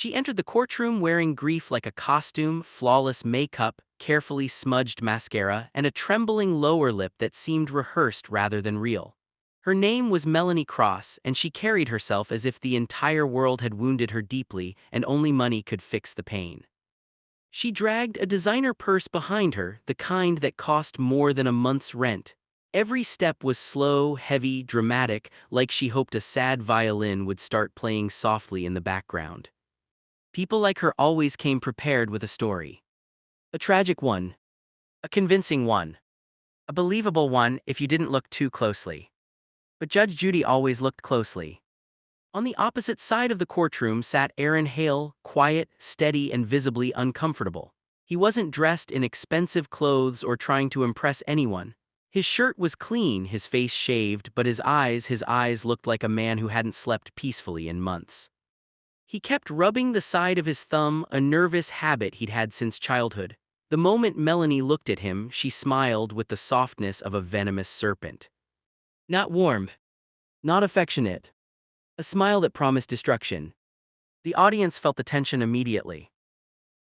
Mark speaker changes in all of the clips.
Speaker 1: She entered the courtroom wearing grief like a costume, flawless makeup, carefully smudged mascara, and a trembling lower lip that seemed rehearsed rather than real. Her name was Melanie Cross, and she carried herself as if the entire world had wounded her deeply and only money could fix the pain. She dragged a designer purse behind her, the kind that cost more than a month's rent. Every step was slow, heavy, dramatic, like she hoped a sad violin would start playing softly in the background. People like her always came prepared with a story. A tragic one. A convincing one. A believable one if you didn't look too closely. But Judge Judy always looked closely. On the opposite side of the courtroom sat Aaron Hale, quiet, steady, and visibly uncomfortable. He wasn't dressed in expensive clothes or trying to impress anyone. His shirt was clean, his face shaved, but his eyes looked like a man who hadn't slept peacefully in months. He kept rubbing the side of his thumb, a nervous habit he'd had since childhood. The moment Melanie looked at him, she smiled with the softness of a venomous serpent. Not warm. Not affectionate. A smile that promised destruction. The audience felt the tension immediately.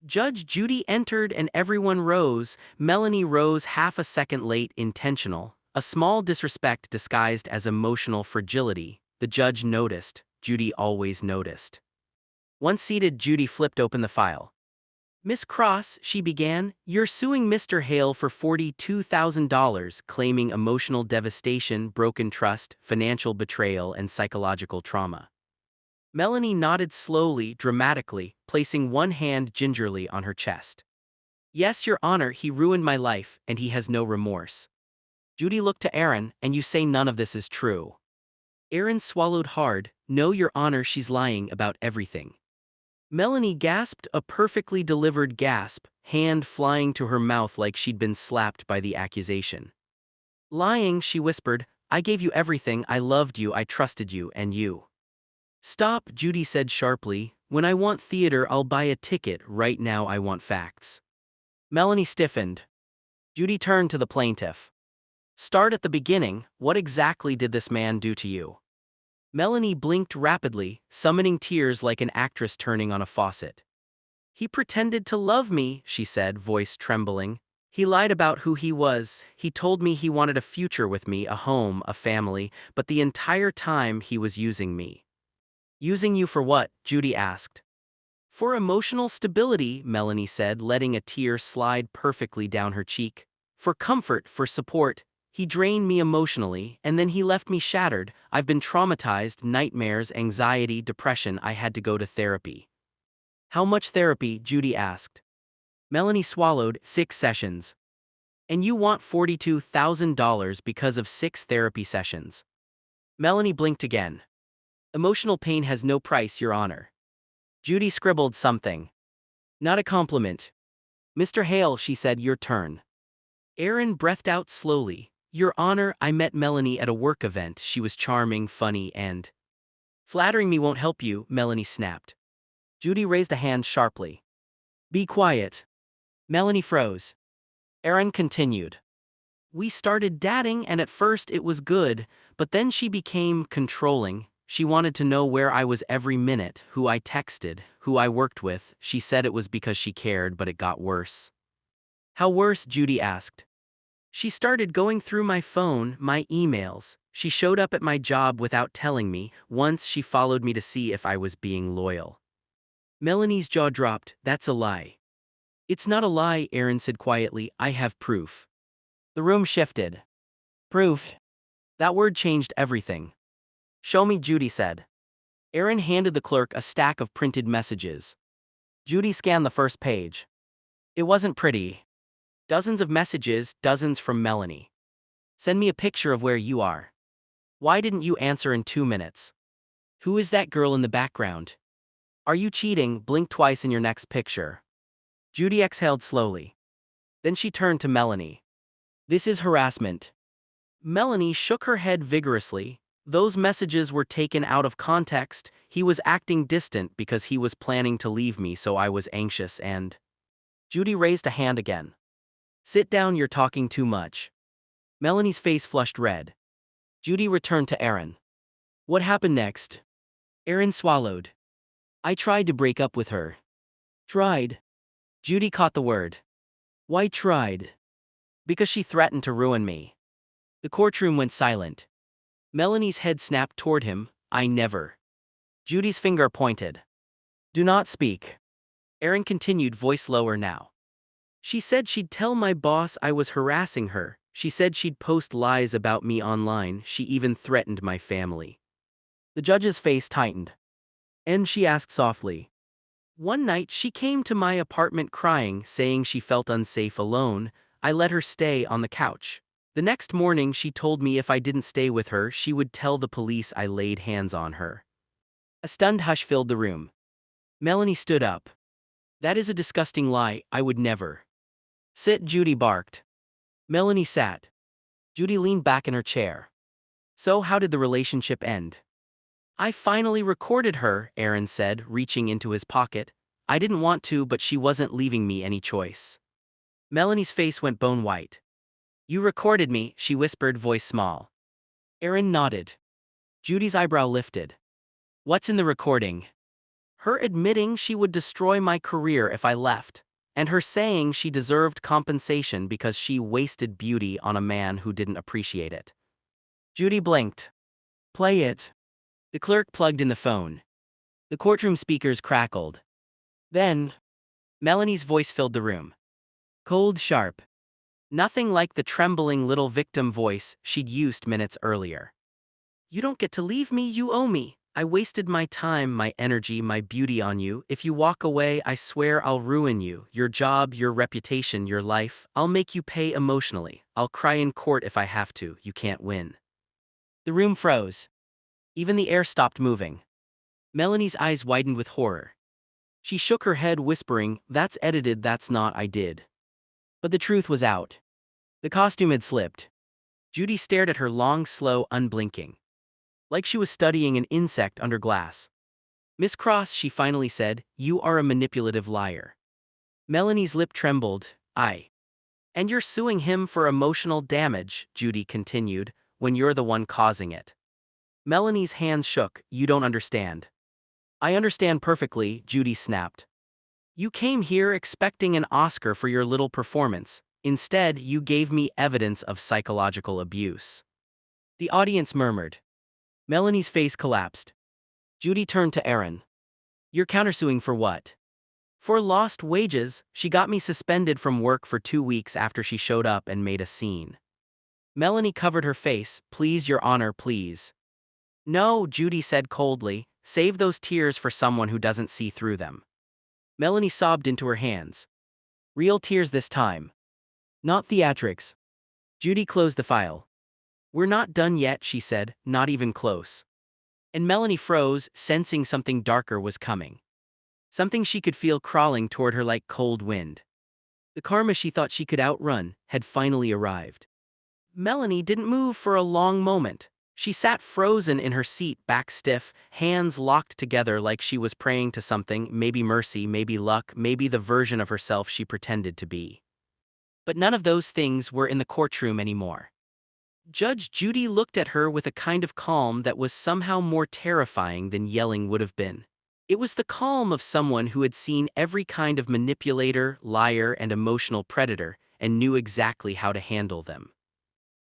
Speaker 1: Judge Judy entered and everyone rose. Melanie rose half a second late, intentional. A small disrespect disguised as emotional fragility. The judge noticed. Judy always noticed. Once seated, Judy flipped open the file. "Miss Cross," she began, "you're suing Mr. Hale for $42,000, claiming emotional devastation, broken trust, financial betrayal, and psychological trauma." Melanie nodded slowly, dramatically, placing one hand gingerly on her chest. "Yes, Your Honor, he ruined my life, and he has no remorse." Judy looked to Aaron, "And you say none of this is true?" Aaron swallowed hard. "No, Your Honor, she's lying about everything." Melanie gasped, a perfectly delivered gasp, hand flying to her mouth like she'd been slapped by the accusation. "Lying," she whispered. "I gave you everything, I loved you, I trusted you, and you." "Stop," Judy said sharply. "When I want theater, I'll buy a ticket. Right now I want facts." Melanie stiffened. Judy turned to the plaintiff. "Start at the beginning. What exactly did this man do to you?" Melanie blinked rapidly, summoning tears like an actress turning on a faucet. "He pretended to love me," she said, voice trembling. "He lied about who he was. He told me he wanted a future with me, a home, a family, but the entire time he was using me." "Using you for what?" Judy asked. "For emotional stability," Melanie said, letting a tear slide perfectly down her cheek. "For comfort, for support. He drained me emotionally, and then he left me shattered. I've been traumatized, nightmares, anxiety, depression. I had to go to therapy." "How much therapy?" Judy asked. Melanie swallowed. 6 sessions. "And you want $42,000 because of 6 therapy sessions?" Melanie blinked again. "Emotional pain has no price, Your Honor." Judy scribbled something. "Not a compliment." "Mr. Hale," she said, "your turn." Aaron breathed out slowly. "Your Honor, I met Melanie at a work event. She was charming, funny, and—" "Flattering me won't help you," Melanie snapped. Judy raised a hand sharply. "Be quiet." Melanie froze. Aaron continued. "We started dating, and at first it was good, but then she became controlling. She wanted to know where I was every minute, who I texted, who I worked with. She said it was because she cared, but it got worse." "How worse?" Judy asked. "She started going through my phone, my emails. She showed up at my job without telling me. Once she followed me to see if I was being loyal." Melanie's jaw dropped. "That's a lie." "It's not a lie," Aaron said quietly. "I have proof." The room shifted. "Proof?" That word changed everything. "Show me," Judy said. Aaron handed the clerk a stack of printed messages. Judy scanned the first page. It wasn't pretty. Dozens of messages, dozens from Melanie. "Send me a picture of where you are." "Why didn't you answer in 2 minutes?" "Who is that girl in the background?" "Are you cheating?" "Blink twice in your next picture." Judy exhaled slowly. Then she turned to Melanie. "This is harassment." Melanie shook her head vigorously. "Those messages were taken out of context. He was acting distant because he was planning to leave me, so I was anxious and—" Judy raised a hand again. "Sit down, you're talking too much." Melanie's face flushed red. Judy returned to Aaron. "What happened next?" Aaron swallowed. I tried to break up with her. Tried. Judy caught the word. Why tried? Because she threatened to ruin me. The courtroom went silent. Melanie's head snapped toward him. I never. Judy's finger pointed. Do not speak. Aaron continued, voice lower now. She said she'd tell my boss I was harassing her. She said she'd post lies about me online. She even threatened my family. The judge's face tightened. And she asked softly. One night she came to my apartment crying, saying she felt unsafe alone. I let her stay on the couch. The next morning she told me if I didn't stay with her, she would tell the police I laid hands on her. A stunned hush filled the room. Melanie stood up. That is a disgusting lie, I would never. Sit, Judy barked. Melanie sat. Judy leaned back in her chair. So how did the relationship end? I finally recorded her, Aaron said, reaching into his pocket. I didn't want to, but she wasn't leaving me any choice. Melanie's face went bone white. You recorded me, she whispered, voice small. Aaron nodded. Judy's eyebrow lifted. What's in the recording? Her admitting she would destroy my career if I left, and her saying she deserved compensation because she wasted beauty on a man who didn't appreciate it. Judy blinked. Play it. The clerk plugged in the phone. The courtroom speakers crackled. Then, Melanie's voice filled the room. Cold, sharp. Nothing like the trembling little victim voice she'd used minutes earlier. You don't get to leave me, you owe me. I wasted my time, my energy, my beauty on you. If you walk away, I swear I'll ruin you, your job, your reputation, your life. I'll make you pay emotionally. I'll cry in court if I have to. You can't win. The room froze. Even the air stopped moving. Melanie's eyes widened with horror. She shook her head, whispering, That's edited, that's not I did. But the truth was out. The costume had slipped. Judy stared at her long, slow, unblinking. Like she was studying an insect under glass. Miss Cross, she finally said, you are a manipulative liar. Melanie's lip trembled. And you're suing him for emotional damage, Judy continued, when you're the one causing it. Melanie's hands shook. You don't understand. I understand perfectly, Judy snapped. You came here expecting an Oscar for your little performance. Instead, you gave me evidence of psychological abuse. The audience murmured. Melanie's face collapsed. Judy turned to Aaron. You're countersuing for what? For lost wages. She got me suspended from work for 2 weeks after she showed up and made a scene. Melanie covered her face. Please, Your Honor, please. No, Judy said coldly. Save those tears for someone who doesn't see through them. Melanie sobbed into her hands. Real tears this time. Not theatrics. Judy closed the file. We're not done yet, she said, not even close. And Melanie froze, sensing something darker was coming. Something she could feel crawling toward her like cold wind. The karma she thought she could outrun had finally arrived. Melanie didn't move for a long moment. She sat frozen in her seat, back stiff, hands locked together like she was praying to something, maybe mercy, maybe luck, maybe the version of herself she pretended to be. But none of those things were in the courtroom anymore. Judge Judy looked at her with a kind of calm that was somehow more terrifying than yelling would have been. It was the calm of someone who had seen every kind of manipulator, liar, and emotional predator, and knew exactly how to handle them.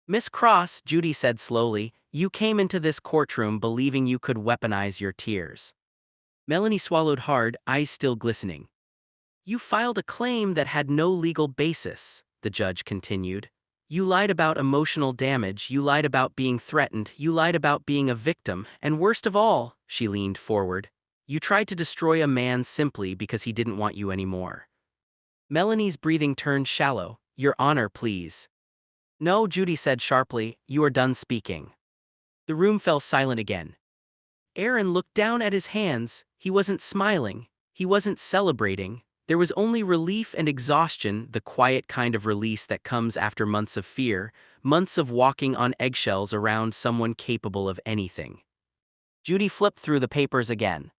Speaker 1: Miss Cross, Judy said slowly, you came into this courtroom believing you could weaponize your tears. Melanie swallowed hard, eyes still glistening. You filed a claim that had no legal basis, the judge continued. You lied about emotional damage, you lied about being threatened, you lied about being a victim, and worst of all, she leaned forward, you tried to destroy a man simply because he didn't want you anymore. Melanie's breathing turned shallow. Your Honor, please. No, Judy said sharply, you are done speaking. The room fell silent again. Aaron looked down at his hands. He wasn't smiling, he wasn't celebrating. There was only relief and exhaustion, the quiet kind of release that comes after months of fear, months of walking on eggshells around someone capable of anything. Judy flipped through the papers again.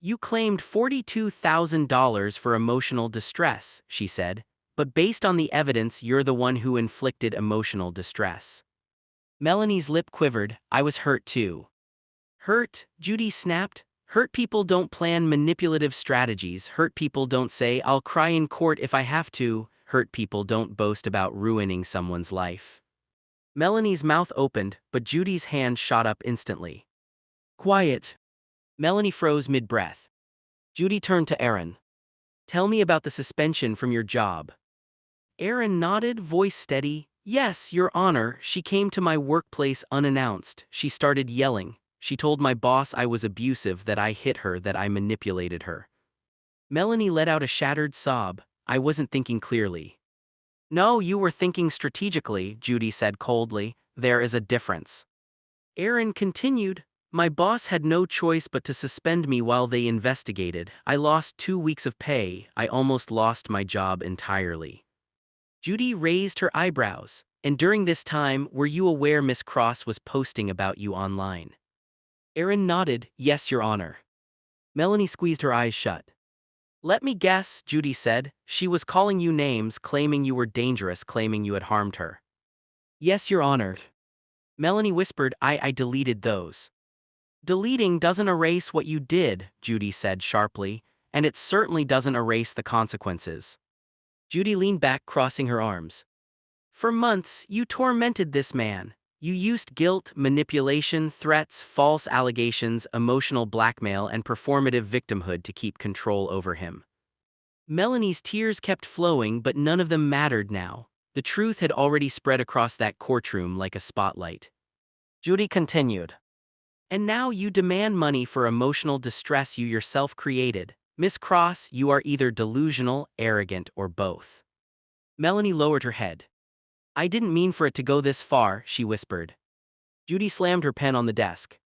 Speaker 1: You claimed $42,000 for emotional distress, she said, but based on the evidence, you're the one who inflicted emotional distress. Melanie's lip quivered. I was hurt too. Hurt? Judy snapped. Hurt people don't plan manipulative strategies. Hurt people don't say, I'll cry in court if I have to. Hurt people don't boast about ruining someone's life. Melanie's mouth opened, but Judy's hand shot up instantly. Quiet. Melanie froze mid-breath. Judy turned to Aaron. Tell me about the suspension from your job. Aaron nodded, voice steady. Yes, Your Honor, she came to my workplace unannounced. She started yelling. She told my boss I was abusive, that I hit her, that I manipulated her. Melanie let out a shattered sob. I wasn't thinking clearly. No, you were thinking strategically, Judy said coldly. There is a difference. Aaron continued. My boss had no choice but to suspend me while they investigated. I lost 2 weeks of pay. I almost lost my job entirely. Judy raised her eyebrows. And during this time, were you aware Miss Cross was posting about you online? Aaron nodded. Yes, Your Honor. Melanie squeezed her eyes shut. Let me guess, Judy said. She was calling you names, claiming you were dangerous, claiming you had harmed her. Yes, Your Honor. Melanie whispered. I deleted those. Deleting doesn't erase what you did, Judy said sharply, and it certainly doesn't erase the consequences. Judy leaned back, crossing her arms. For months, you tormented this man. You used guilt, manipulation, threats, false allegations, emotional blackmail, and performative victimhood to keep control over him. Melanie's tears kept flowing, but none of them mattered now. The truth had already spread across that courtroom like a spotlight. Judy continued. And now you demand money for emotional distress you yourself created. Miss Cross, you are either delusional, arrogant, or both. Melanie lowered her head. I didn't mean for it to go this far, she whispered. Judy slammed her pen on the desk.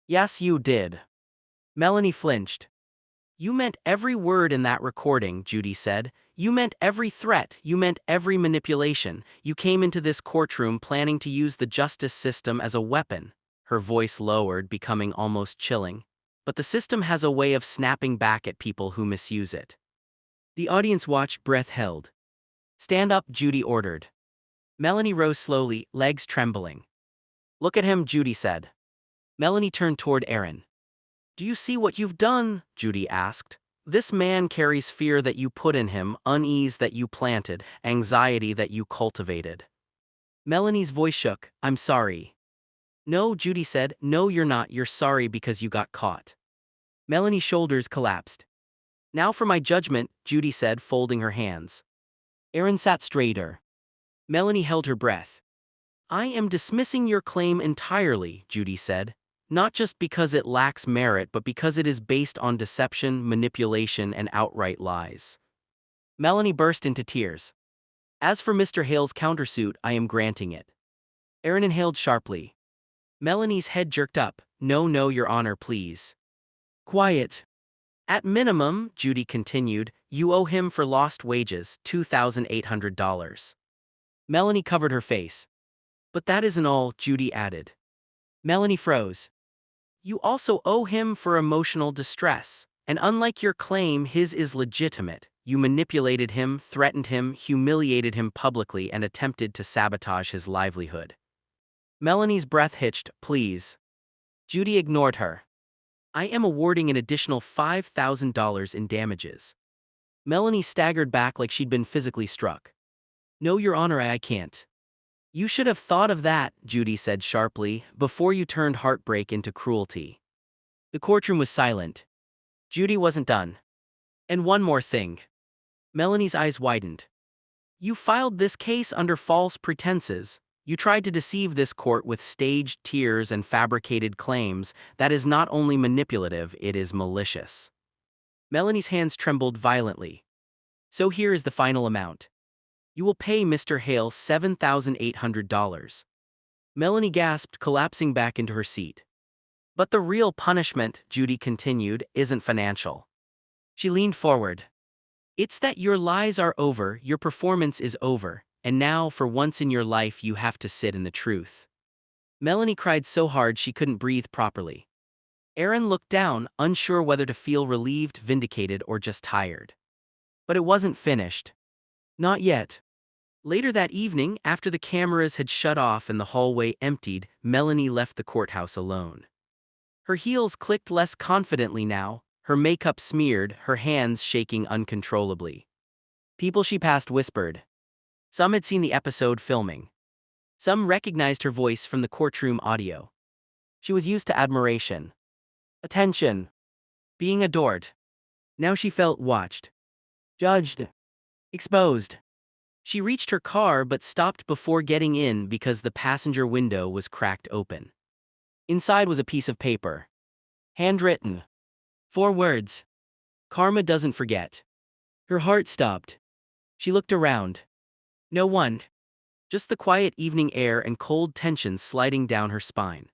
Speaker 1: Yes, you did. Melanie flinched. You meant every word in that recording, Judy said. You meant every threat, you meant every manipulation. You came into this courtroom planning to use the justice system as a weapon. Her voice lowered, becoming almost chilling. But the system has a way of snapping back at people who misuse it. The audience watched, breath held. Stand up, Judy ordered. Melanie rose slowly, legs trembling. Look at him, Judy said. Melanie turned toward Aaron. Do you see what you've done? Judy asked. This man carries fear that you put in him, unease that you planted, anxiety that you cultivated. Melanie's voice shook. I'm sorry. No, Judy said. No, you're not. You're sorry because you got caught. Melanie's shoulders collapsed. Now for my judgment, Judy said, folding her hands. Aaron sat straighter. Melanie held her breath. I am dismissing your claim entirely, Judy said. Not just because it lacks merit, but because it is based on deception, manipulation, and outright lies. Melanie burst into tears. As for Mr. Hale's countersuit, I am granting it. Aaron inhaled sharply. Melanie's head jerked up. No, no, Your Honor, please. Quiet. At minimum, Judy continued, you owe him for lost wages, $2,800. Melanie covered her face. But that isn't all, Judy added. Melanie froze. You also owe him for emotional distress, and unlike your claim, his is legitimate. You manipulated him, threatened him, humiliated him publicly, and attempted to sabotage his livelihood. Melanie's breath hitched. Please. Judy ignored her. I am awarding an additional $5,000 in damages. Melanie staggered back like she'd been physically struck. No, Your Honor, I can't. You should have thought of that, Judy said sharply, before you turned heartbreak into cruelty. The courtroom was silent. Judy wasn't done. And one more thing. Melanie's eyes widened. You filed this case under false pretenses. You tried to deceive this court with staged tears and fabricated claims. That is not only manipulative, it is malicious. Melanie's hands trembled violently. So here is the final amount. You will pay Mr. Hale $7,800. Melanie gasped, collapsing back into her seat. But the real punishment, Judy continued, isn't financial. She leaned forward. It's that your lies are over, your performance is over, and now, for once in your life, you have to sit in the truth. Melanie cried so hard she couldn't breathe properly. Aaron looked down, unsure whether to feel relieved, vindicated, or just tired. But it wasn't finished. Not yet. Later that evening, after the cameras had shut off and the hallway emptied, Melanie left the courthouse alone. Her heels clicked less confidently now, her makeup smeared, her hands shaking uncontrollably. People she passed whispered. Some had seen the episode filming. Some recognized her voice from the courtroom audio. She was used to admiration, attention, being adored. Now she felt watched, judged, exposed. She reached her car but stopped before getting in because the passenger window was cracked open. Inside was a piece of paper. Handwritten. 4 words. Karma doesn't forget. Her heart stopped. She looked around. No one. Just the quiet evening air and cold tension sliding down her spine.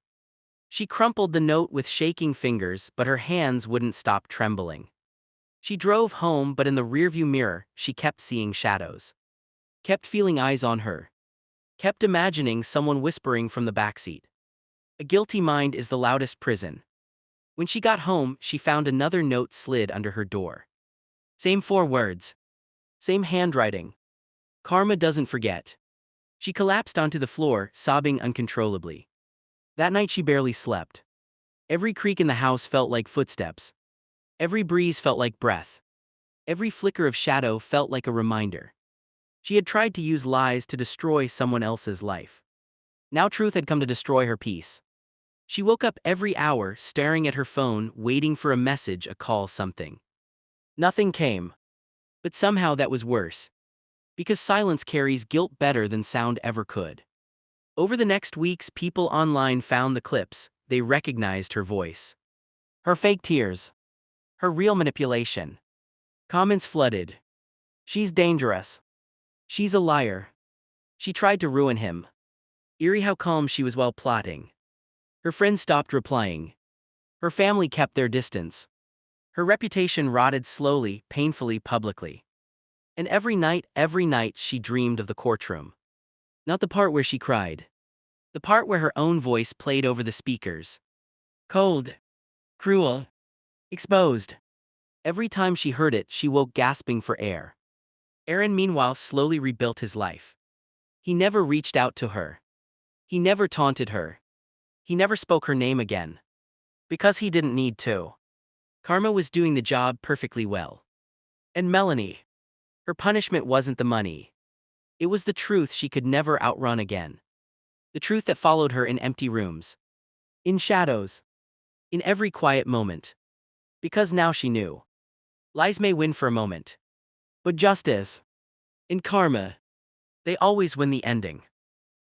Speaker 1: She crumpled the note with shaking fingers, but her hands wouldn't stop trembling. She drove home, but in the rearview mirror, she kept seeing shadows. Kept feeling eyes on her. Kept imagining someone whispering from the backseat. A guilty mind is the loudest prison. When she got home, she found another note slid under her door. Same 4 words. Same handwriting. Karma doesn't forget. She collapsed onto the floor, sobbing uncontrollably. That night she barely slept. Every creak in the house felt like footsteps. Every breeze felt like breath. Every flicker of shadow felt like a reminder. She had tried to use lies to destroy someone else's life. Now truth had come to destroy her peace. She woke up every hour, staring at her phone, waiting for a message, a call, something. Nothing came. But somehow that was worse. Because silence carries guilt better than sound ever could. Over the next weeks, people online found the clips. They recognized her voice. Her fake tears. Her real manipulation. Comments flooded. She's dangerous. She's a liar. She tried to ruin him. Eerie how calm she was while plotting. Her friends stopped replying. Her family kept their distance. Her reputation rotted slowly, painfully, publicly. And every night she dreamed of the courtroom. Not the part where she cried. The part where her own voice played over the speakers. Cold. Cruel. Exposed. Every time she heard it, she woke gasping for air. Aaron, meanwhile, slowly rebuilt his life. He never reached out to her. He never taunted her. He never spoke her name again. Because he didn't need to. Karma was doing the job perfectly well. And Melanie. Her punishment wasn't the money. It was the truth she could never outrun again. The truth that followed her in empty rooms. In shadows. In every quiet moment. Because now she knew. Lies may win for a moment. But justice and karma, they always win the ending.